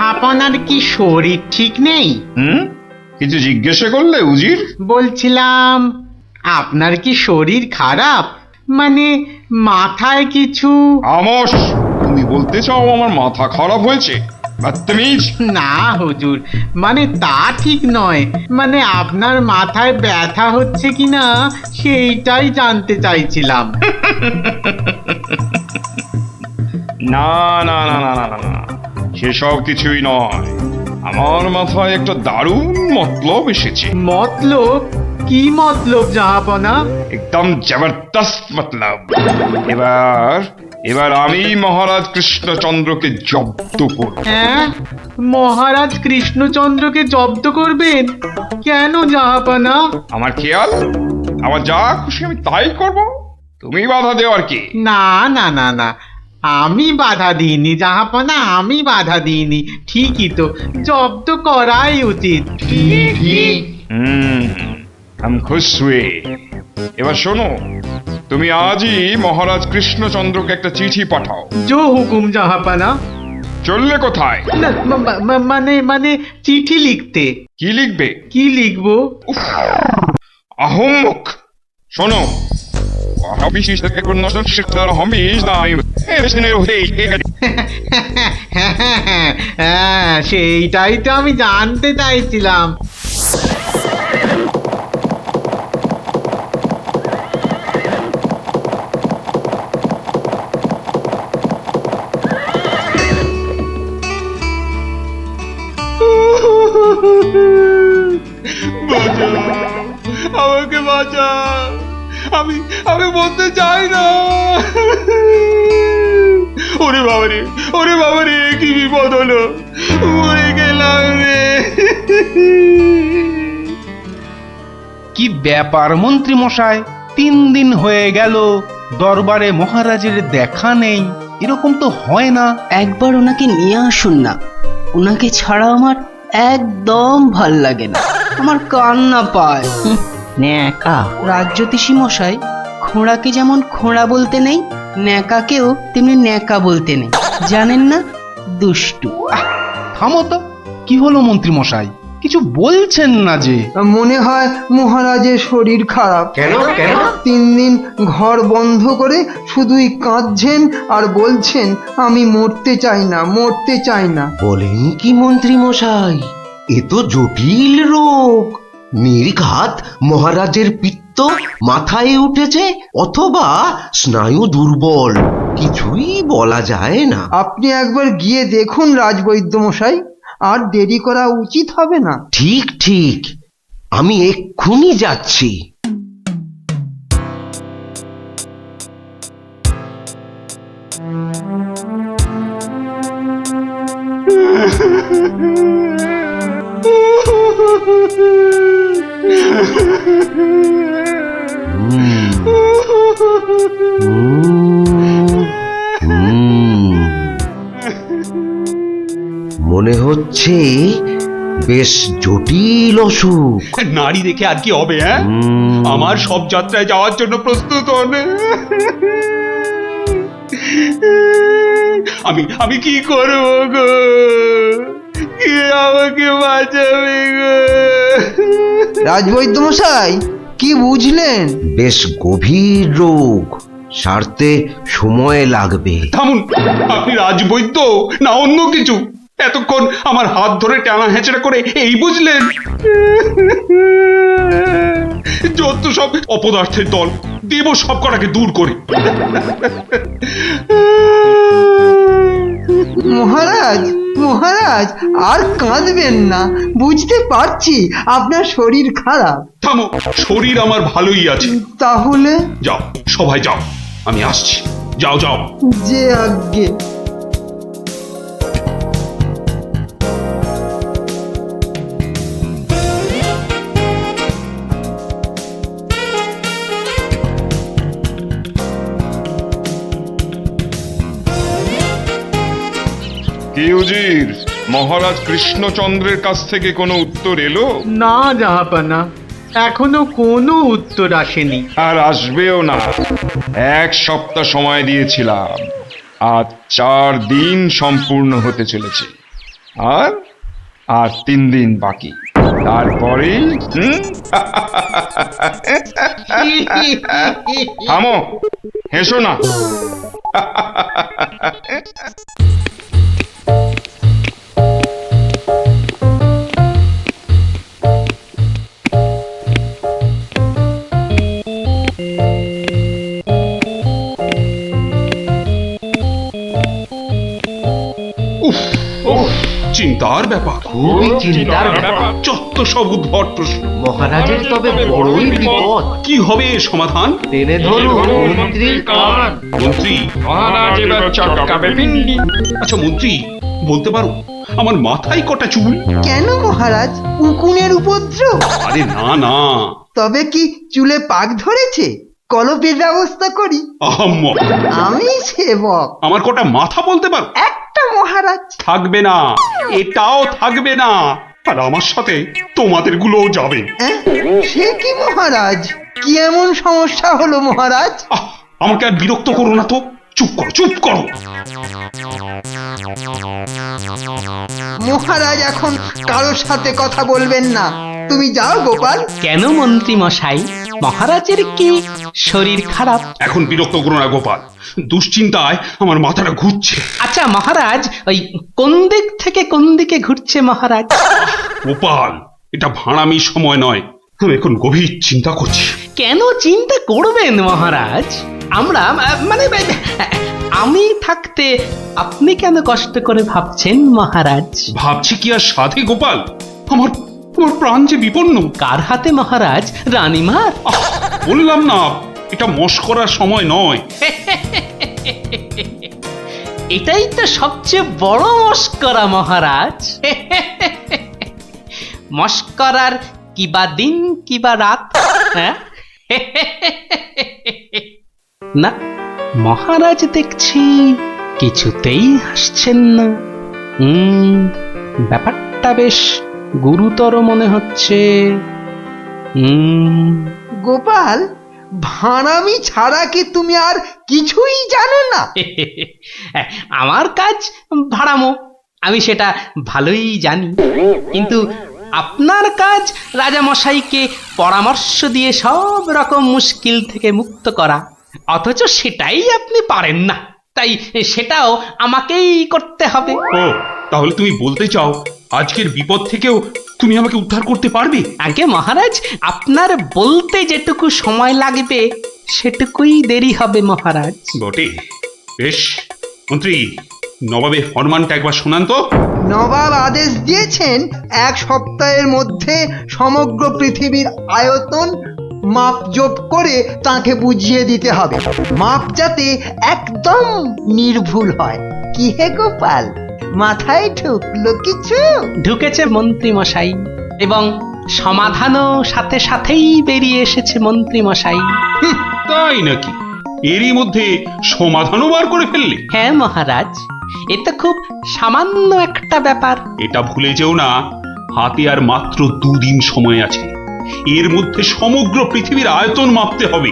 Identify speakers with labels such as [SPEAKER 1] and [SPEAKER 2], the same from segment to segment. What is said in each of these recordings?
[SPEAKER 1] জাহাপনার কি শরীর ঠিক নেই?
[SPEAKER 2] কিছু জিজ্ঞাসা করলে উজির?
[SPEAKER 1] বলছিলাম আপনার কি শরীর খারাপ, মানে মাথায় কিছু?
[SPEAKER 2] আমস, তুমি বলতে চাও আমার মাথা খারাপ হয়েছে? বদতমিজ!
[SPEAKER 1] না হুজুর, মানে তা ঠিক নয়, মানে আপনার মাথায় ব্যথা হচ্ছে কিনা সেইটাই জানতে চাইছিলাম।
[SPEAKER 2] না না না না না না না, সেসব কিছুই নয়। আমার মাথায় একটা দারুণ মতলব এসেছে।
[SPEAKER 1] মতলব? কি মতলব জাহাপনা?
[SPEAKER 2] একদম জবরদস্ত মতলব। এবার এবার আমি মহারাজ কৃষ্ণচন্দ্রকে জব্দ করব।
[SPEAKER 1] হ্যাঁ, মহারাজ কৃষ্ণচন্দ্রকে জব্দ করবেন? কেন জাহাপনা?
[SPEAKER 2] আমার খেয়াল, আমার যা খুশি আমি তাই করব, তুমি বাধা দেওয়ার কি?
[SPEAKER 1] না না না না, আমি বাধা দিইনি জাহাপনা, আমি বাধা দিইনি। ঠিকই তো, জব্দ করাই উচিত।
[SPEAKER 2] हम खुश हुए। এবার শোনো, তুমি আজই মহারাজ কৃষ্ণচন্দ্রকে একটা চিঠি পাঠাও।
[SPEAKER 1] জো হুকুম জাহাপনা।
[SPEAKER 2] চললে কোথায়?
[SPEAKER 1] না, মানে মানে চিঠি লিখতে।
[SPEAKER 2] কি লিখবে?
[SPEAKER 1] কি লিখবো?
[SPEAKER 2] আহম্মক! শোনো,
[SPEAKER 1] হ্যাঁ, সেইটাই তো আমি জানতে চাইছিলাম।
[SPEAKER 3] আমাকে বাঁচা, আমি আমি বলতে চাই না। ওরে বাবারে, ওরে বাবারে, কি বিপদ হলো, মরে গেলাম রে।
[SPEAKER 4] কি ব্যাপার মন্ত্রী মশাই, 3 দিন হয়ে গেল দরবারে মহারাজের দেখা নেই। এরকম তো হয় না।
[SPEAKER 5] একবার ওনাকে নিয়ে আসুন না, ওনাকে ছাড়া আমার একদম ভাল লাগে না, আমার কান্না পায়। ন্যাকা রাজজ্যোতিষী মশাই, খোঁড়াকে যেমন খোঁড়া বলতে নেই, ন্যাকাকেও তেমনি ন্যাকা বলতে নেই, জানেন না? দুষ্টু।
[SPEAKER 4] থামো তো, কি হলো মন্ত্রী মশাই, কিছু বলছেন না যে?
[SPEAKER 6] মনে হয় মহারাজের শরীর খারাপ।
[SPEAKER 1] কেন কেন?
[SPEAKER 6] 3 দিন ঘর বন্ধ করে শুধুই কাঁদছেন আর বলছেন আমি মরতে চাই না, মরতে চাই না।
[SPEAKER 7] বলেন কি মন্ত্রী মশাই, এ তো জটিল রোগ। নির্ঘাত মহারাজের পিত্ত মাথায় উঠেছে, অথবা স্নায়ু দুর্বল, কিছুই বলা যায় না।
[SPEAKER 6] আপনি একবার গিয়ে দেখুন রাজবৈদ্য মশাই, আর দেরি করা উচিত হবে না।
[SPEAKER 7] ঠিক ঠিক, আমি এক্ষুনি যাচ্ছি। মনে হচ্ছে বেশ জটিল অসুখ।
[SPEAKER 3] নারী দেখে আর কি হবে? হ্যাঁ, আমার সব যাত্রায় যাওয়ার জন্য প্রস্তুত হন। আমি কি করব গো? কে আমাকে বাঁচাবে গো?
[SPEAKER 6] রাজবৈদ্য মশাই, কি বুঝলেন?
[SPEAKER 7] বেশ গভীর রোগ, সারতে সময় লাগবে।
[SPEAKER 3] থামুন, আপনি রাজবৈদ্য না অন্য কিছু? এতক্ষণ আমার হাত ধরে টানা হেঁচড়া করে এই বুঝলেন? যত সব অপদার্থের দল, দেব সব কটাকে দূর করে।
[SPEAKER 6] মহারাজ, মহারাজ আর কাঁদবেন না, বুঝতে পারছি আপনার শরীর খারাপ।
[SPEAKER 3] থামো, শরীর আমার ভালোই আছে।
[SPEAKER 6] তাহলে
[SPEAKER 3] যাও, সবাই যাও, আমি আসছি। যাও যাও।
[SPEAKER 6] যে আজ্ঞে।
[SPEAKER 2] কি উজির, মহারাজ কৃষ্ণচন্দ্রের কাছ থেকে কোনো উত্তর এলো?
[SPEAKER 1] না জাহাপনা, এখনো কোনো উত্তর আসেনি।
[SPEAKER 2] আর আসবেও না। 1 সপ্তাহ সময় দিয়েছিলাম, আজ 4 দিন সম্পূর্ণ হতে চলেছে। আর আর 3 দিন বাকি, তারপরেই থামো, হেসো না।
[SPEAKER 3] উফ, চিন্তার ব্যাপার,
[SPEAKER 7] খুবই চিন্তার ব্যাপার।
[SPEAKER 3] যত সব উদ্ভট প্রশ্ন।
[SPEAKER 7] মহারাজের তবে বড়ই বিপদ।
[SPEAKER 3] কি হবে এর সমাধান?
[SPEAKER 7] টেনে ধরুন মন্ত্রীর কান।
[SPEAKER 3] মন্ত্রী,
[SPEAKER 2] মহারাজ এবার চটকাবে পিন্ডি।
[SPEAKER 3] আচ্ছা মন্ত্রী, বলতে পারো আমার মাথায় কটা চুল?
[SPEAKER 6] কেন মহারাজ, উকুনের উপদ্রব?
[SPEAKER 3] আরে না না,
[SPEAKER 6] তবে কি চুলে পাক ধরেছে? কলপের ব্যবস্থা করি।
[SPEAKER 3] আহাম্মক।
[SPEAKER 6] আমি সেবক।
[SPEAKER 3] আমার কটা মাথা বলতে পারো?
[SPEAKER 6] একটা মহারাজ।
[SPEAKER 3] থাকবে না, এটাও থাকবে না, আর আমার সাথে তোমাদের গুলোও যাবে।
[SPEAKER 6] অ্যাঁ? সে কি মহারাজ? কি এমন সমস্যা হলো মহারাজ?
[SPEAKER 3] আহ, আমাকে আর বিরক্ত করো না তো, চুপ করো, চুপ করো।
[SPEAKER 6] মহারাজ এখন কারোর সাথে কথা বলবেন না। তুমি যাও গোপাল।
[SPEAKER 5] কেন মন্ত্রী মশাই, মহারাজের কি শরীর খারাপ?
[SPEAKER 3] এখন বিরক্ত করো না গোপাল, দুশ্চিন্তায় আমার মাথাটা ঘুরছে।
[SPEAKER 5] আচ্ছা মহারাজ, ওই কোন দিক থেকে কোন দিকে ঘুরছে মহারাজ?
[SPEAKER 3] গোপাল, এটা ভাড়ামির সময় নয়, আমি এখন গভীর চিন্তা করছি।
[SPEAKER 5] কেন চিন্তা করবেন মহারাজ? আমরা মানে আমি থাকতে আপনি কেন কষ্ট করে ভাবছেন মহারাজ?
[SPEAKER 3] ভাবছি কি আর সাধে গোপাল, আমার আমার প্রাণ যে বিপন্ন।
[SPEAKER 5] কার হাতে মহারাজ? রানীমার?
[SPEAKER 3] আহ, বললাম না এটা মস্করার সময় নয়।
[SPEAKER 5] এটাই তো সবচেয়ে বড় মস্করা মহারাজ। মস্করার কিবা দিন কিবা রাত, হ্যাঁ? না, মহারাজ দেখছি কিছুতেই হাসছেন না। ব্যাপারটা বেশ গুরুতর মনে হচ্ছে।
[SPEAKER 6] গোপাল, ভাঁড়ামি ছাড়া কি তুমি আর কিছুই জানো না?
[SPEAKER 5] আমার কাজ ভাড়ামো, আমি সেটা ভালোই জানি, কিন্তু আপনার কাজ রাজামশাইকে পরামর্শ দিয়ে সব রকম মুশকিল থেকে মুক্ত করা, অথচ সেটাই আপনি পারেন না, তাই সেটাও আমাকেই করতে হবে।
[SPEAKER 3] ও, তাহলে তুমি বলতে চাও আজকের বিপদ থেকেও তুমি আমাকে উদ্ধার করতে পারবে?
[SPEAKER 5] আগে মহারাজ, আপনার বলতে যেটুকু সময় লাগবে সেটুকুই দেরি হবে মহারাজ।
[SPEAKER 3] বটে, বেশ। মন্ত্রী, নবাবের ফরমানটা একবার শোনান তো।
[SPEAKER 6] নবাব আদেশ দিয়েছেন 1 সপ্তাহের মধ্যে সমগ্র পৃথিবীর আয়তন মাপজোপ করে তাকে বুঝিয়ে দিতে হবে। মাপ যাতে একদম নির্ভুল হয়। কি হে গোপাল, মাথায় ঢুকলো কিছু?
[SPEAKER 5] ঢুকেছে মন্ত্রী মশাই, এবং সমাধানও সাথে সাথেই বেরিয়ে এসেছে মন্ত্রী মশাই।
[SPEAKER 3] তাই নাকি? এরই মধ্যে সমাধানও বার করে ফেললে?
[SPEAKER 5] হ্যাঁ মহারাজ, এ তো খুব সামান্য একটা ব্যাপার।
[SPEAKER 3] এটা ভুলে যেও না, হাতে আর মাত্র 2 দিন সময় আছে। এর মধ্যে সমগ্র পৃথিবীর আয়তন মাপতে হবে।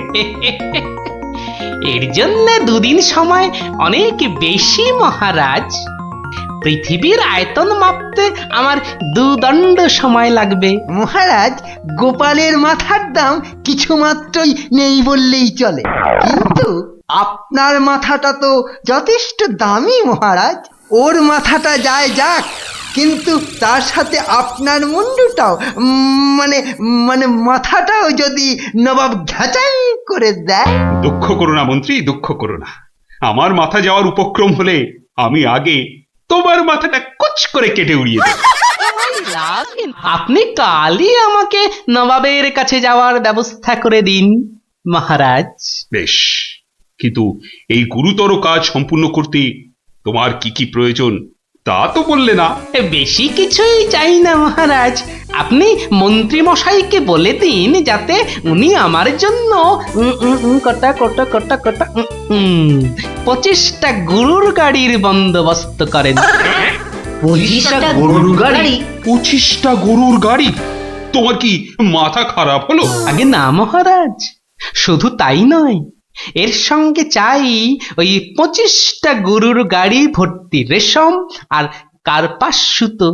[SPEAKER 5] এর জন্য 2 দিন সময় অনেক বেশি মহারাজ। পৃথিবীর আয়তন মাপতে আমার 2 দণ্ড সময় লাগবে।
[SPEAKER 6] মহারাজ, গোপালের মাথার দাম কিছু মাত্রই নেই বললেই চলে, কিন্তু আপনার মাথাটা তো যথেষ্ট দামি মহারাজ। ওর মাথাটা যায় যাক, কিন্তু তার সাথে আপনার মুন্ডুটাও মানে মানে মাথাটাও যদি নবাব ঘ্যাচাই করে দেয়।
[SPEAKER 3] দুঃখ করো না মন্ত্রী, দুঃখ করো না। আমার মাথা যাওয়ার উপক্রম হলে আমি আগে তোমার মাথাটা কুচ করে কেটে উড়িয়ে দেব।
[SPEAKER 5] আপনি কালই আমাকে নবাবের কাছে যাওয়ার ব্যবস্থা করে দিন মহারাজ।
[SPEAKER 3] বেশ, কিন্তু এই গুরুতর কাজ সম্পূর্ণ করতে তোমার কি কি প্রয়োজন তা তো বললে না।
[SPEAKER 5] বেশি কিছুই চাই না মহারাজ, আপনি মন্ত্রী মশাইকে বলে দিন যাতে উনি আমার জন্য কটা 25টা গরুর গাড়ির বন্দোবস্ত করেন।
[SPEAKER 7] 25টা গরুর গাড়ি?
[SPEAKER 3] 25টা গরুর গাড়ি? তোমার কি মাথা খারাপ হলো?
[SPEAKER 5] আগে না মহারাজ, শুধু তাই নয়, এর সঙ্গে চাই ওই 25টা গরুর গাড়ি ভর্তি রেশম আর কার্পাস সুতো।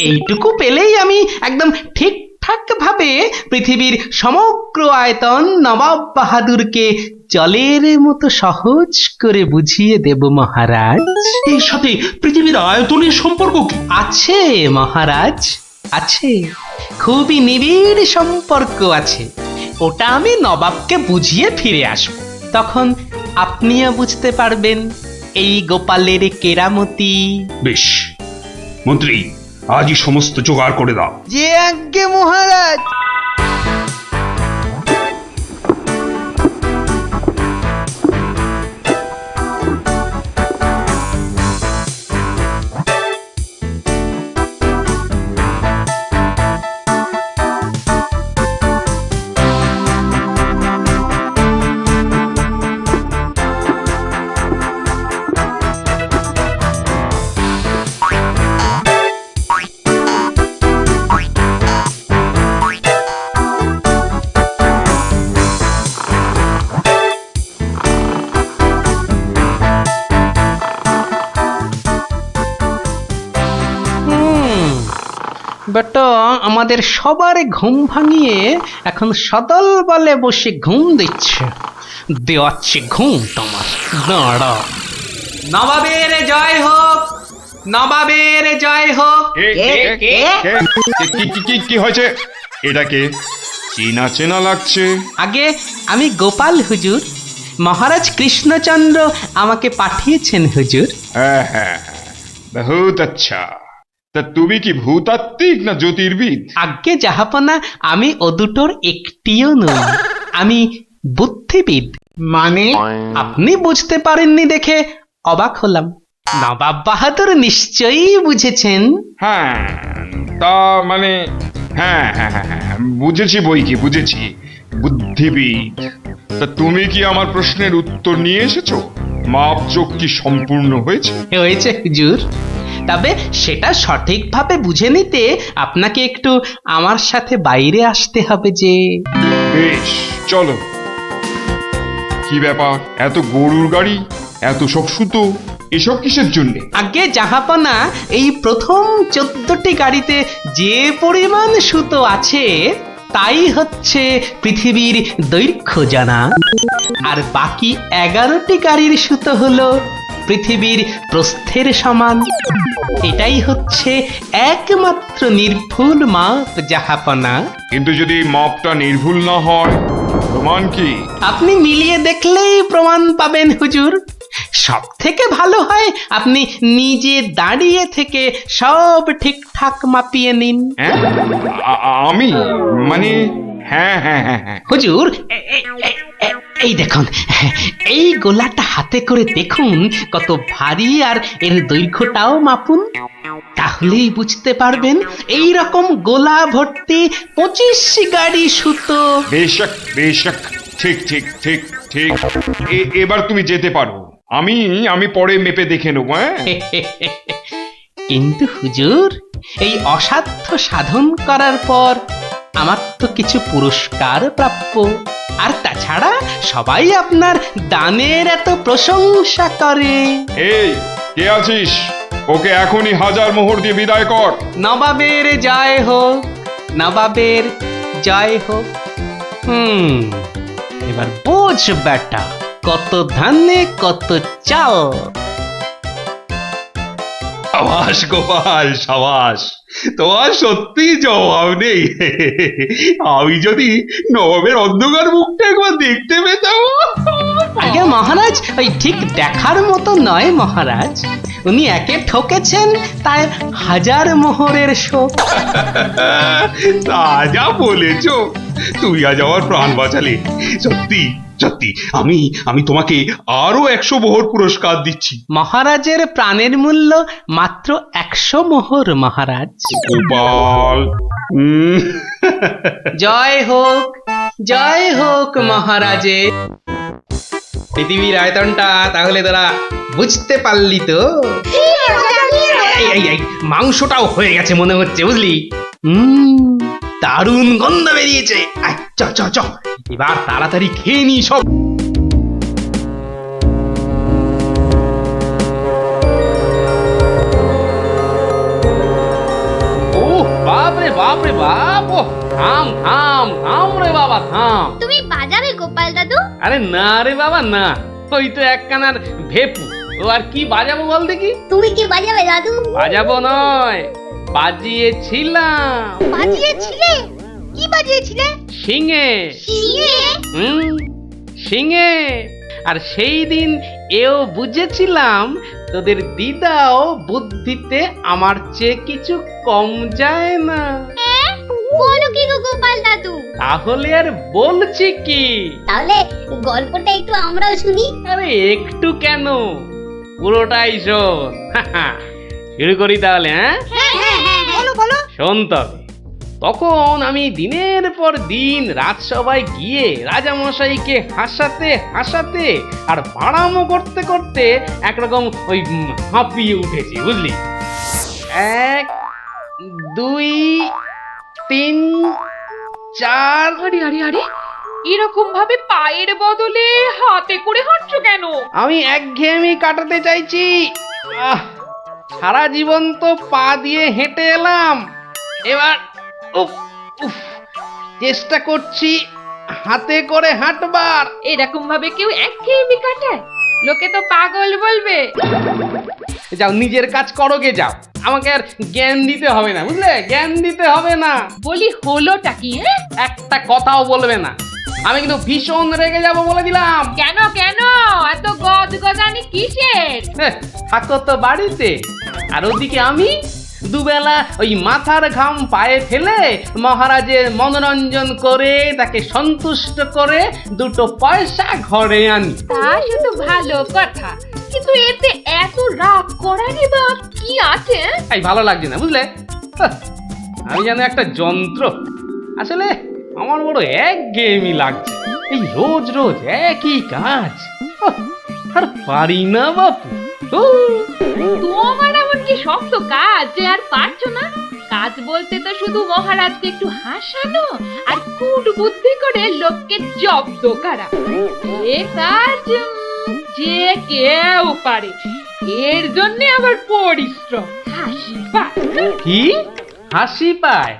[SPEAKER 5] এইটুকু পেলেই আমি একদম ঠিকঠাক ভাবে পৃথিবীর সমগ্র আয়তন নবাব বাহাদুরকে জলের মতো সহজ করে বুঝিয়ে দেব মহারাজ।
[SPEAKER 3] এর সাথে পৃথিবীর আয়তনের সম্পর্ক কি?
[SPEAKER 5] আছে মহারাজ, আছে, খুবই নিবিড় সম্পর্ক আছে। ওটা আমি নবাবকে বুঝিয়ে ফিরে আসব, তখন আপনিও বুঝতে পারবেন এই গোপালের কেরামতি।
[SPEAKER 3] বেশ, মন্ত্রী আজই সমস্ত জোগাড় করে দাও।
[SPEAKER 6] যে আজ্ঞে মহারাজ।
[SPEAKER 5] বেটা আমাদের সবার ঘুম ভাঙিয়ে এখন সদল বলে বসে ঘুম দিচ্ছে। দেওয়াচ্ছে ঘুম তোমার, দাঁড়া। নবাবের জয় হোক, নবাবের জয় হোক।
[SPEAKER 2] কি হয়েছে? এটাকে চেনা চেনা লাগছে।
[SPEAKER 5] আগে আমি গোপাল হুজুর, মহারাজ কৃষ্ণচন্দ্র আমাকে পাঠিয়েছেন হুজুর।
[SPEAKER 2] হ্যাঁ হ্যাঁ হ্যাঁ, বহুত আচ্ছা। তা তুমি কি ভূতাত্ত্বিক না জ্যোতির্বিদ?
[SPEAKER 5] আজ্ঞে জাহাপনা, আমি ও দুটোর একটিও নই, আমি বুদ্ধিবিদ।
[SPEAKER 1] মানে
[SPEAKER 5] আপনি বুঝতে পারেননি দেখে অবাক হলাম, নবাব বাহাদুর নিশ্চয়ই বুঝেছেন।
[SPEAKER 2] হ্যাঁ, তা মানে হ্যাঁ হ্যাঁ হ্যাঁ হ্যাঁ, বুঝেছি বই কি, বুঝেছি, বুদ্ধিবিদ। তা তুমি কি আমার প্রশ্নের উত্তর নিয়ে এসেছো? মাপযোগ কি সম্পূর্ণ হয়েছে?
[SPEAKER 5] হয়েছে হুজুর, তবে সেটা সঠিকভাবে বুঝে নিতে আপনাকে একটু আমার সাথে বাইরে আসতে হবে যে।
[SPEAKER 2] বেশ, চলো। কি ব্যাপার, এত গরুর গাড়ি, এত সব সুতো, এসব কিসের জন্য?
[SPEAKER 5] আগে জাহাপনা, এই প্রথম 14টি গাড়িতে যে পরিমাণ সুতো আছে তাই হচ্ছে পৃথিবীর দৈর্ঘ্য জানা, আর বাকি 11টি গাড়ির সুতো হলো পৃথিবীর প্রস্থের সমান। এটাই হচ্ছে একমাত্র নির্ভুল মাপ জাহাপনা।
[SPEAKER 2] কিন্তু যদি মাপটা নির্ভুল না হয়, প্রমাণ কি?
[SPEAKER 5] আপনি মিলিয়ে দেখলেই প্রমাণ পাবেন হুজুর। সব থেকে ভালো হয় আপনি নিজে দাঁড়িয়ে থেকে সব ঠিকঠাক মাপিয়ে নিন।
[SPEAKER 2] হ্যাঁ, আমি মানে হ্যাঁ হ্যাঁ হ্যাঁ হ্যাঁ।
[SPEAKER 5] হুজুর, এই দেখুন, এই গোলাটা হাতে করে দেখুন কত ভারী, আর এর দৈর্ঘ্যটাও মাপুন, তাহলেই বুঝতে পারবেন এই রকম গোলা ভর্তি 25 গাড়ি সুতো।
[SPEAKER 2] বেশক বেশক, ঠিক ঠিক ঠিক ঠিক। এবার তুমি যেতে পারো, আমি পরে মেপে দেখে নেবো। হ্যাঁ,
[SPEAKER 5] কিন্তু হুজুর, এই অসাধ্য সাধন করার পর আমার তো কিছু পুরস্কার প্রাপ্য, আর তাছাড়া সবাই আপনার দানের এত প্রশংসা করে।
[SPEAKER 2] এই কে আছিস? ওকে এখনই 1000 মোহর দিয়ে বিদায় কর।
[SPEAKER 5] নবাবের জয় হোক, নবাবের জয় হোক। এবার বোঝ বেটা, কত ধানে কত চাল।
[SPEAKER 3] সাবাস গোপাল, সাবাস, তোমার সত্যি জবাব নেই। আমি যদি নবাবের অন্ধকার মুখটা একবার দেখতে পেতাম।
[SPEAKER 5] আগে মহারাজ, ওই ঠিক দেখার মতো নয় মহারাজ, উনি একে ঠকেছেন, তাই 1000 মোহরের শোক।
[SPEAKER 3] তা যা বলেছ, তুমি আজ আমার প্রাণ বাঁচালে। সত্যি সত্যি, আমি তোমাকে আরো 100 মোহর পুরস্কার দিচ্ছি।
[SPEAKER 5] মহারাজের প্রাণের মূল্য মাত্র 100 মোহর মহারাজ।
[SPEAKER 3] গোপাল,
[SPEAKER 5] জয় হোক, জয় হোক মহারাজের। পৃথিবীর আয়তনটা তাহলে তোরা বুঝতে পারলি তো? এই মাংসটাও হয়ে গেছে মনে হচ্ছে, বুঝলি? দারুণ গন্ধ বেরিয়েছে। চ চ চ, এবার তাড়াতাড়ি খেয়ে নি সব।
[SPEAKER 8] বাপ রে বাপ, ও থাম থাম থাম রে বাবা থাম।
[SPEAKER 9] তুমি বাজাবে গোপাল দাদু?
[SPEAKER 8] আরে না রে বাবা না, ওই তো একখানার ভেপু, ও আর কি বাজাবো বল দেখি।
[SPEAKER 9] তুমি কি বাজাবে দাদু?
[SPEAKER 8] বাজাবো নয়, বাজিয়েছিলাম।
[SPEAKER 9] বাজিয়েছিলে? কি বাজিয়েছিলে?
[SPEAKER 8] শিঙে।
[SPEAKER 9] শিঙে?
[SPEAKER 8] শিঙে। আর সেই দিন এও বুঝেছিলাম তোদের দিদাও বুদ্ধিতে আমার চেয়ে কিছু কম যায় না।
[SPEAKER 9] বলো কি গো গোপাল দাদু?
[SPEAKER 8] তাহলে আর বলছি কি,
[SPEAKER 9] তাহলে গল্পটা একটু আমরাও শুনি।
[SPEAKER 8] আরে একটু কেন, পুরোটাই শোন। শুরু করি তাহলে, হ্যাঁ?
[SPEAKER 9] বলো বলো।
[SPEAKER 8] শোন তবে। তখন আমি দিনের পর দিন রাজসভায় গিয়ে রাজামশাইকে হাসাতে হাসাতে আর বাড়ামো করতে করতে একরকম ওই হাঁপিয়ে উঠেছি, বুঝলি? 1 2 3 4।
[SPEAKER 10] আরে আরে আরে, এরকম ভাবে পায়ের বদলে হাতে করে হাঁটছো কেন?
[SPEAKER 8] আমি একঘেয়েমি কাটাতে চাইছি। সারা জীবন তো পা দিয়ে হেঁটে এলাম, এবার উফ উফ চেষ্টা করছি হাতে করে হাঁটবার।
[SPEAKER 10] এরকম ভাবে কেউ একঘেয়েমি কাটায়? লোকে তো পাগল বলবে।
[SPEAKER 8] যাও নিজের কাজ করো গে, যাও, আমাকে আর জ্ঞান দিতে হবে না, বুঝলে? জ্ঞান দিতে হবে না।
[SPEAKER 10] বলি হলোটা কি?
[SPEAKER 8] একটা কথাও বলবে না, আমি কিন্তু ভীষণ রেগে যাব বলে দিলাম।
[SPEAKER 10] কেন কেন এত গদগদানি কিসের?
[SPEAKER 8] থাকো তো বাড়িতে, আর ওদিকে আমি দুবেলা ওই মাথার ঘাম পায়ে ফেলে মহারাজের মনোরঞ্জন করে তাকে সন্তুষ্ট করে 2 পয়সা ঘরে আনি।
[SPEAKER 10] তা সে তো ভালো কথা, কিন্তু এতে এত রাগ করারই বা কি আছে?
[SPEAKER 8] এই ভালো লাগছে না, বুঝলে? আমি যেন একটা যন্ত্র। আসলে আমার বড় একঘেয়েমি লাগছে, এই রোজ রোজ একই কাজ। আর পারি না বাপু।
[SPEAKER 10] তোমার এমন কি শক্ত কাজ যে আর পারছো না? কাজ বলতে তো শুধু মহারাজকে একটু হাসানো আর কুট বুদ্ধি করে লোককে জব্দ করা। এ কাজ যে কেউ পারে, এর জন্য আবার পরিশ্রম। হাসি পায়।
[SPEAKER 8] কি হাসি পায়?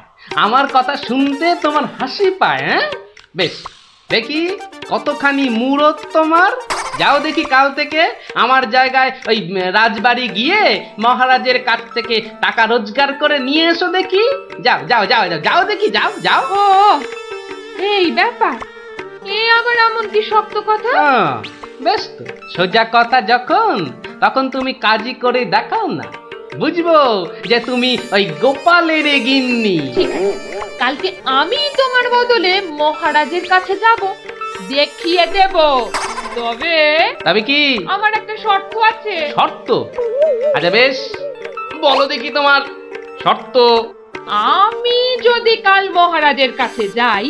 [SPEAKER 8] আমার কথা শুনতে তোমার হাসি পায়? হ্যাঁ, বেশ দেখি কতখানি মুরত তোমার। যাও দেখি কাল থেকে আমার জায়গায় ওই রাজবাড়ি গিয়ে মহারাজের কাছ থেকে টাকা রোজগার করে নিয়ে এসো দেখি। যাও যাও যাও যাও যাও দেখি, যাও যাও।
[SPEAKER 10] ও এই ব্যাপার, এ আবার এমন কি শক্ত কথা?
[SPEAKER 8] বেশ তো, সোজা কথা যখন, তখন তুমি কাজই করে দেখাও না, বুঝবো যে তুমি ওই গোপালের গিন্নি।
[SPEAKER 10] ঠিক আছে, কালকে আমি তোমার বদলে মহারাজের কাছে যাব, দেখিয়ে দেব। তবে
[SPEAKER 8] কি
[SPEAKER 10] আমার একটা শর্ত আছে।
[SPEAKER 8] শর্ত? আচ্ছা বেশ, বলো দেখি তোমার শর্ত।
[SPEAKER 10] আমি যদি কাল মহারাজের কাছে যাই,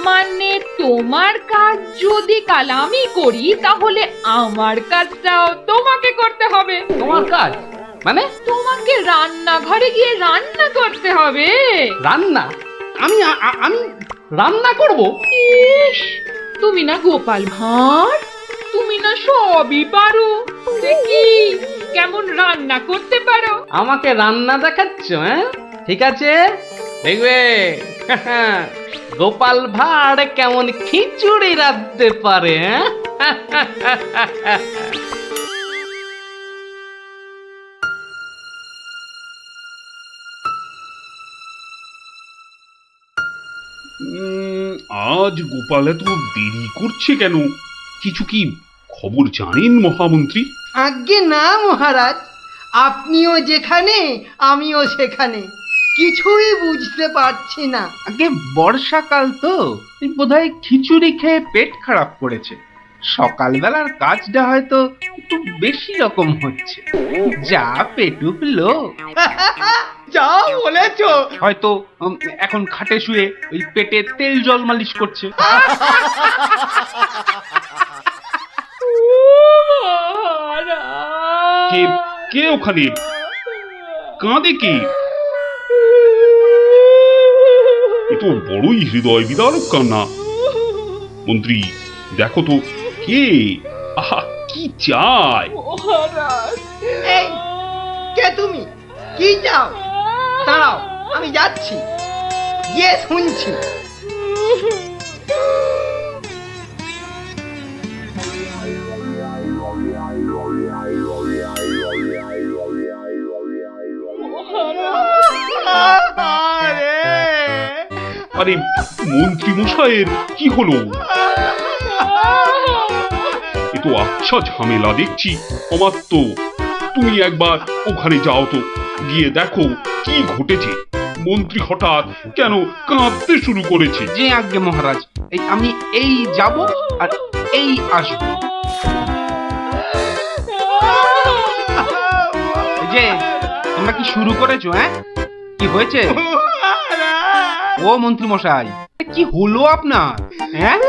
[SPEAKER 10] মানে তোমার কাজ যদি কাল আমি করি, তাহলে আমার কাজটাও তোমাকে করতে হবে।
[SPEAKER 8] তোমার কাজ মানে?
[SPEAKER 10] তোমাকে রান্নাঘরে গিয়ে রান্না করতে হবে।
[SPEAKER 8] রান্না? আমি আমি রান্না করব?
[SPEAKER 10] ইস, তুমি না গোপাল ভাঁড়, তুমি না সবই পারো। দেখি কেমন রান্না করতে পারো।
[SPEAKER 8] আমাকে রান্না দেখাচ্ছ? হ্যাঁ, ঠিক আছে, দেখবে গোপাল ভাঁড় কেমন খিচুড়ি রাঁধতে পারে।
[SPEAKER 3] আজ গোপাল এত দেরি করছে কেন? কিছু কি খবর জানেন মহামন্ত্রী?
[SPEAKER 6] আজ্ঞে না মহারাজ, আপনিও যেখানে আমিও সেখানে, কিছুই বুঝতে পারছি না।
[SPEAKER 4] আগে বর্ষাকাল তো, বোধহয় খিচুড়ি খেয়ে পেট খারাপ করেছে। সকালবেলার কাজটা হয়তো একটু বেশি রকম হচ্ছে, যা পেটুক লোক।
[SPEAKER 6] যা বলেছো।
[SPEAKER 4] হয়তো এখন খাটে শুয়ে ওই পেটে তেল জল মালিশ করছে।
[SPEAKER 3] কে কে ওখানে কাঁদে? কে? এ তো বড়ই হৃদয় বিদারক কান্না। মন্ত্রী দেখো তো কে? আহা, কি চায়?
[SPEAKER 6] এই কে তুমি? কি চাও? দাঁড়াও, আমি যাচ্ছি। গিয়ে শুনছি।
[SPEAKER 3] আরে মন্ত্রী মশাইয়ের কি হলো? এ তো আচ্ছা ঝামেলা দেখছি। অমাত্য, তুমি একবার ওখানে যাও তো, গিয়ে দেখো কি ঘটেছে। মন্ত্রী হঠাৎ কেন কাঁদতে শুরু করেছে?
[SPEAKER 4] যে আজ্ঞে মহারাজ, আমি এই যাব আর এই আসবো। এই যে তোমরা কি শুরু করেছো? হ্যাঁ, কি হয়েছে? ও মন্ত্রী মশাই, কি হলো আপনার? হ্যাঁ,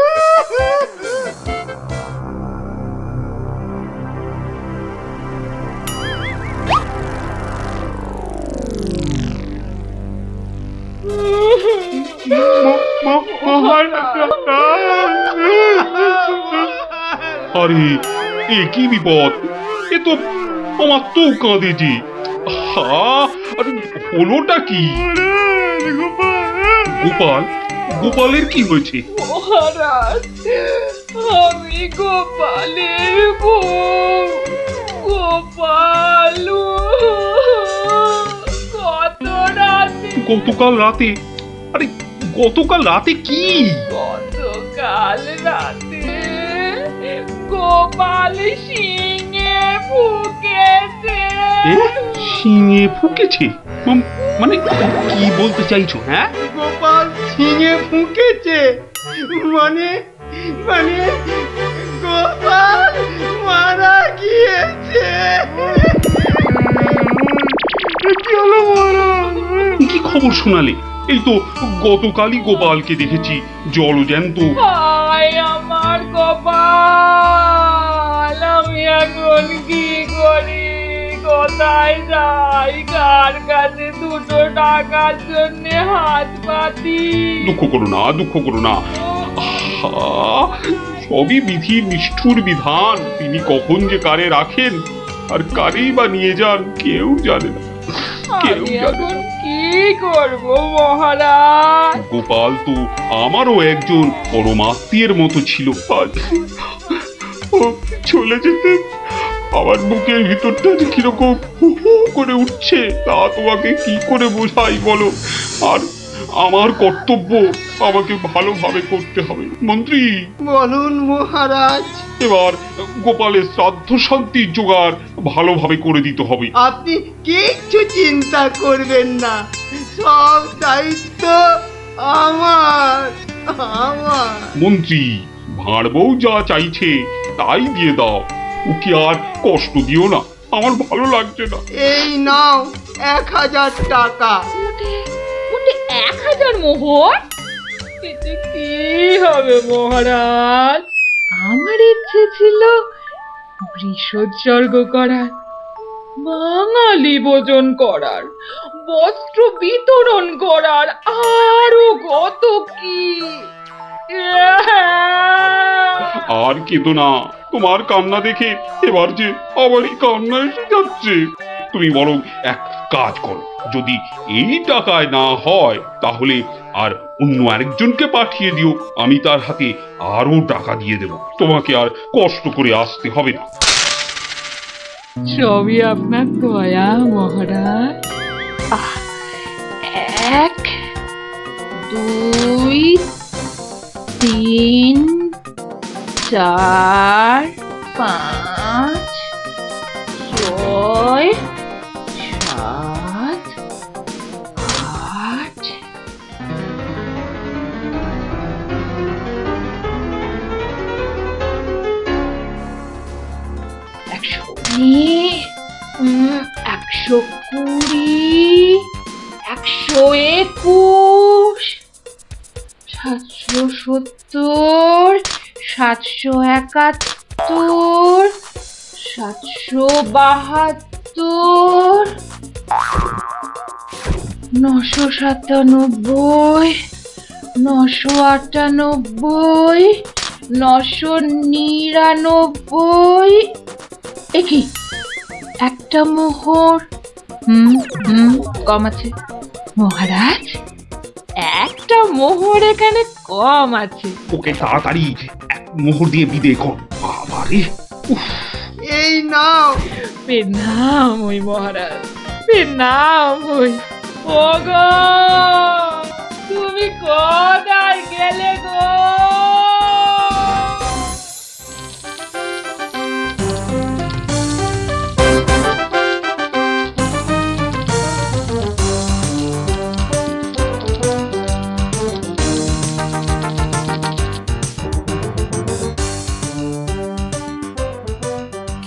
[SPEAKER 3] আরে এ কি বিপদ! এ তো আমার তো কাঁদে যে। আরে হলোটা কি? গোপাল, গোপালের কি হয়েছে?
[SPEAKER 10] মহারাজ, আমি গোপালের বউ। গোপাল কত রাতে,
[SPEAKER 3] গতকাল রাতে? আরে গতকাল রাতে কি?
[SPEAKER 10] গতকাল রাতে গোপাল শিঙে ফুকেছে।
[SPEAKER 3] শিঙে ফুকেছে? মানে কি বলতে চাইছো? হ্যাঁ,
[SPEAKER 6] গোপাল ছিঙে ফুঁকেছে মানে মানে গোপাল মারা গিয়েছে।
[SPEAKER 3] কি খবর শোনালে? এই তো গতকালই গোপালকে দেখেছি জলজ্যান্ত।
[SPEAKER 10] হায় আমার গোপাল, আমি এখন কি করি? কোথায় যাই? কার কাছে দুটো টাকার জন্য হাত পাতি?
[SPEAKER 3] দুঃখ করো না, দুঃখ করো না। আহা, সবই বিধির নিষ্ঠুর বিধান। তিনি কখন যে কারে রাখেন আর কারেই বা নিয়ে যান কেউ জানে না, কেউ
[SPEAKER 10] আমি
[SPEAKER 3] জানে
[SPEAKER 10] এখন
[SPEAKER 3] না।
[SPEAKER 10] কি করব মহারাজ?
[SPEAKER 3] গোপাল তো আমারও একজন পরমাত্মীয়ের মতো ছিল। আজ ও চলে যেতে আমার বুকের ভিতরটা যে কিরকম হু হু করে উঠছে তা তোমাকে কি করে বোঝাই বলো। আর আমার কর্তব্য আমাকে ভালোভাবে করতে হবে। মন্ত্রী,
[SPEAKER 6] বলুন মহারাজ।
[SPEAKER 3] এবার গোপালের শ্রাদ্ধ শান্তির জোগাড় ভালোভাবে করে দিতে হবে।
[SPEAKER 6] আপনি কিচ্ছু চিন্তা করবেন না, সব দায়িত্ব আমার আমার।
[SPEAKER 3] মন্ত্রী, ভাঁড় বউ যা চাইছে তাই দিয়ে দাও, ওকে আর কষ্ট দিও না, আমার ভালো লাগছে না।
[SPEAKER 6] এই নাও 1000 টাকা।
[SPEAKER 10] ওটা 1000 মোহর? এতে কি হবে মহারাজ? আমার ইচ্ছে ছিল বৃষোৎসর্গ করার, বাঙালি ভোজন করার, বস্ত্র বিতরণ করার, আরো কত কি।
[SPEAKER 3] আর কেঁদো না, তোমার কান্না দেখে এবার যে আমারই কান্না এসে যাচ্ছে। তুমি বরং এক কাজ করো, যদি এই টাকায় না হয় তাহলে আর অন্য আরেকজনকে পাঠিয়ে দিও, আমি তার হাতে আরো টাকা দিয়ে দেব, তোমাকে আর কষ্ট করে আসতে হবে না।
[SPEAKER 10] সবই আপনার দয়া মহারাজ। 1 2 3 4 5 6 7 8 120 121 770 771 772 997 998 999। একি একটা মোহর কম আছে মহারাজ। 1 একটা মোহর এখানে কম আছে।
[SPEAKER 3] ওকে তাড়াতাড়ি এক মোহর দিয়ে বিদে কর। বাবারে, উফ,
[SPEAKER 6] এই নাও।
[SPEAKER 10] প্রণাম ওই মহারাজ, প্রণাম ওই। ওগো, তুমি কোথায় গেলে গো?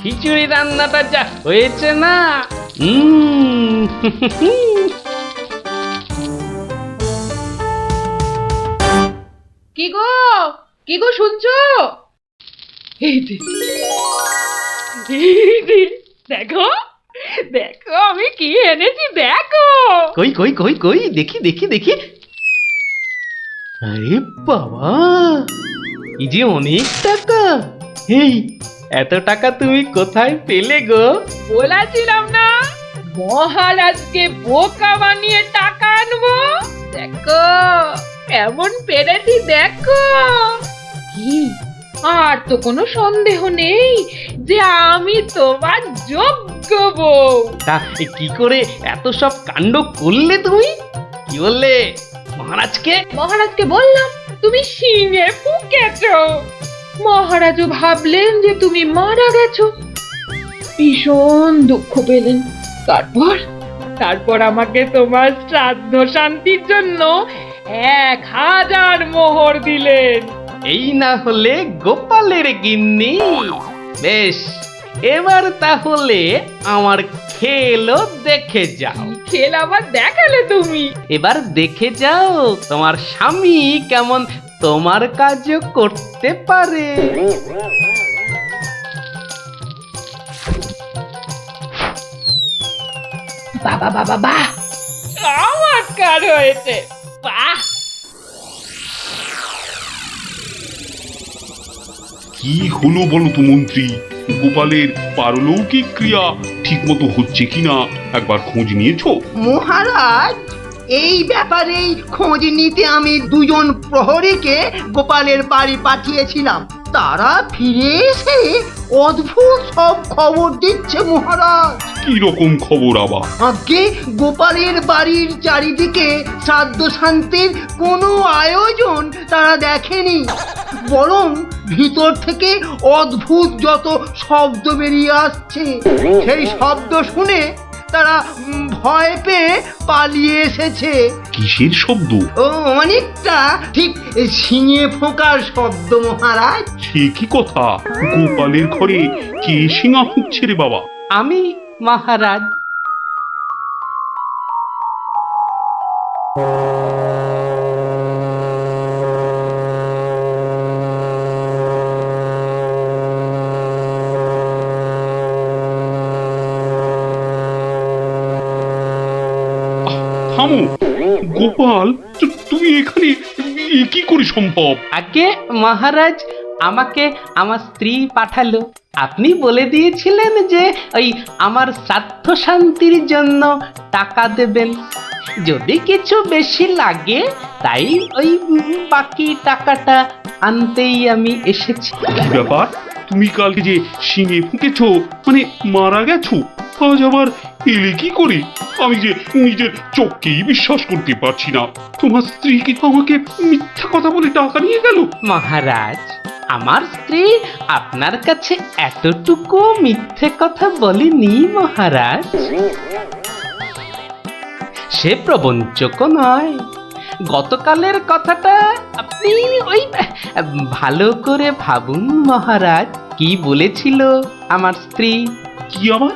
[SPEAKER 8] খিচুড়ি রান্নাটা যা হয়েছে না,
[SPEAKER 10] কি গো, কি গো শুনছো? এই যে, এই যে, দেখো দেখো আমি কি এনেছি দেখো।
[SPEAKER 8] কই কই কই কই দেখি দেখি দেখি। আরে বাবা, এই যে অনেক টাকা। এই এত টাকা তুমি কোথায় পেলে গো?
[SPEAKER 10] বলেছিলাম না মহারাজকে বোকা বানিয়ে টাকা আনবো। দেখো কেমন পেরেছি দেখো। কি আর তো কোনো সন্দেহ নেই যে আমি তোমার যোগ্য বউ।
[SPEAKER 8] তা কি করে এত সব কাণ্ড করলে তুমি? কি বললে মহারাজকে?
[SPEAKER 10] মহারাজকে বললাম তুমি শিঙে ফুকেছো। মহারাজও ভাবলেন যে তুমি মারা গেছো, ভীষণ দুঃখ পেলেন। তারপর আমাকে তোমার শ্রাদ্ধ শান্তির জন্য 1000 মোহর দিলেন।
[SPEAKER 8] এই না হলে গোপালের গিন্নি। বেশ, এবার তাহলে আমার খেলও দেখে যাও।
[SPEAKER 10] খেল আবার দেখালে তুমি?
[SPEAKER 8] এবার দেখে যাও তোমার স্বামী কেমন তোমার কাজও করতে পারে।
[SPEAKER 10] বাবা বাবা বাহ, চমৎকার হয়েছে, বাহ।
[SPEAKER 3] কি হলো বলো তো মন্ত্রী? গোপালের পারলৌকিক ক্রিয়া ঠিক মতো হচ্ছে কিনা একবার খোঁজ নিয়েছো?
[SPEAKER 6] মহারাজ, এই ব্যাপারেই খোঁজ নিতে আমি 2জন প্রহরীকে গোপালের বাড়ি পাঠিয়েছিলাম। তারা ফিরে এসে অদ্ভুত সব খবর দিচ্ছে মহারাজ।
[SPEAKER 3] কি রকম খবর আবার?
[SPEAKER 6] আগে গোপালের বাড়ির চারিদিকে শ্রাদ্ধ শান্তির কোনো আয়োজন তারা দেখেনি, বরং ভিতর থেকে অদ্ভুত যত শব্দ বেরিয়ে আসছে, সেই শব্দ শুনে তারা ভয় পেয়ে পালিয়ে এসেছে।
[SPEAKER 3] কিসের শব্দ?
[SPEAKER 6] ও অনেকটা ঠিক শিঙে ফোঁকার শব্দ মহারাজ।
[SPEAKER 3] সে কি কথা? গোপালের ঘরে কে শিঙা ফুঁকছে রে বাবা?
[SPEAKER 8] আমি মহারাজ।
[SPEAKER 3] থামো গোপাল, তুমি এখানে কি করে সম্ভব?
[SPEAKER 8] আগে মহারাজ আমাকে আমার স্ত্রী পাঠালো। আপনি বলে দিয়েছিলেন যে ওই আমার শ্রাদ্ধ শান্তির জন্য টাকা দেবেন, যদি কিছু বেশি লাগে তাই ওই বাকি টাকাটা আনতেই আমি এসেছি।
[SPEAKER 3] কি ব্যাপার? তুমি কালকে যে শিঙে ফুঁকেছো, মানে মারা গেছো, আজ আবার এলে কি করে? আমি যে নিজের চোখকেই বিশ্বাস করতে পারছি না। তোমার স্ত্রীকে আমাকে মিথ্যা কথা বলে টাকা নিয়ে গেল?
[SPEAKER 8] মহারাজ, আমার স্ত্রী আপনার কাছে এতটুকু মিথ্যে কথা বলেনি মহারাজ। সে প্রবঞ্চক নয়। গতকালের কথাটা আপনি ওই ভালো করে ভাবুন মহারাজ। কি বলেছিল আমার স্ত্রী?
[SPEAKER 3] কি আবার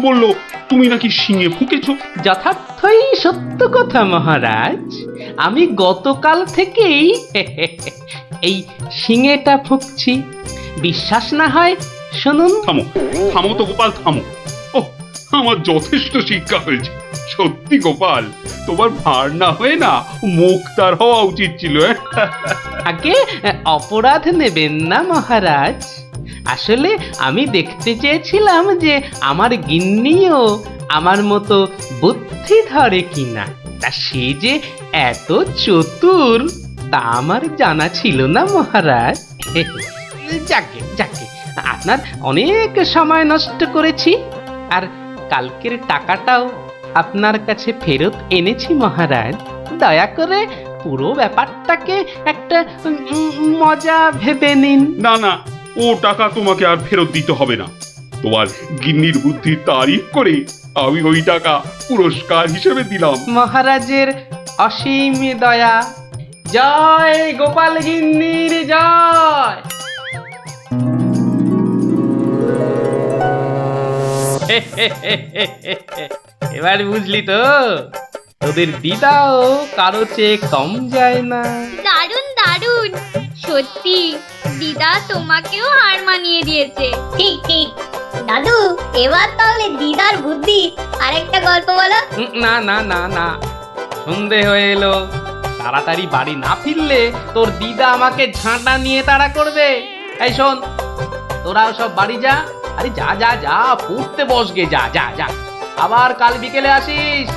[SPEAKER 3] বললো? তুমি নাকি শিঙে ফুঁকেছো?
[SPEAKER 8] যথার্থই সত্য কথা মহারাজ। আমি গতকাল থেকেই এই শিঙেটা ফুঁকছি। বিশ্বাস না হয় শুনুন।
[SPEAKER 3] থামো থামো তো গোপাল, থামো। ও, আমার যথেষ্ট শিক্ষা হয়েছে। সত্যি গোপাল, তোমার ভার না হয়ে না মুক্তার হওয়া উচিত ছিল।
[SPEAKER 8] আগে অপরাধ নেবেন না মহারাজ। আসলে আমি দেখতে চেয়েছিলাম যে আমার গিন্নিও আমার মতো বুদ্ধি ধরে কিনা। তা সে যে এত চতুর তা আমার জানা ছিল না মহারাজ। যাকে যাকে, আপনার অনেক সময় নষ্ট করেছি, আর কালকের টাকাটাও আপনার কাছে ফেরত এনেছি মহারাজ। দয়া করে পুরো ব্যাপারটাকে একটা মজা ভেবে নিন।
[SPEAKER 3] না না, ও টাকা তোমাকে আর ফেরত দিতে হবে না। তোমার গিন্নির বুদ্ধির তারিফ করে আমি ওই টাকা পুরস্কার হিসেবে দিলাম।
[SPEAKER 8] মহারাজের অসীম দয়া। জয় গোপাল গিন্নির জয়। এবার বুঝলি তো, তোদের দিদাও কারো চেয়ে কম যায় না।
[SPEAKER 9] দারুণ দারুণ, সত্যি দিদা তোমাকেও হার মানিয়ে দিয়েছে। ঠিক ঠিক দাদু, এবার তাহলে দিদার বুদ্ধি আরেকটা গল্প বলো।
[SPEAKER 8] না না না না, সন্ধে হয়ে এলো, তাড়াতাড়ি বাড়ি না ফিরলে তোর দিদা আমাকে ঝাঁটা নিয়ে তাড়া করবে। এই শোন, তোরাও সব বাড়ি যা। আরে যা যা যা, পড়তে বসগে, যা যা যা, আবার কাল বিকেলে আসিস।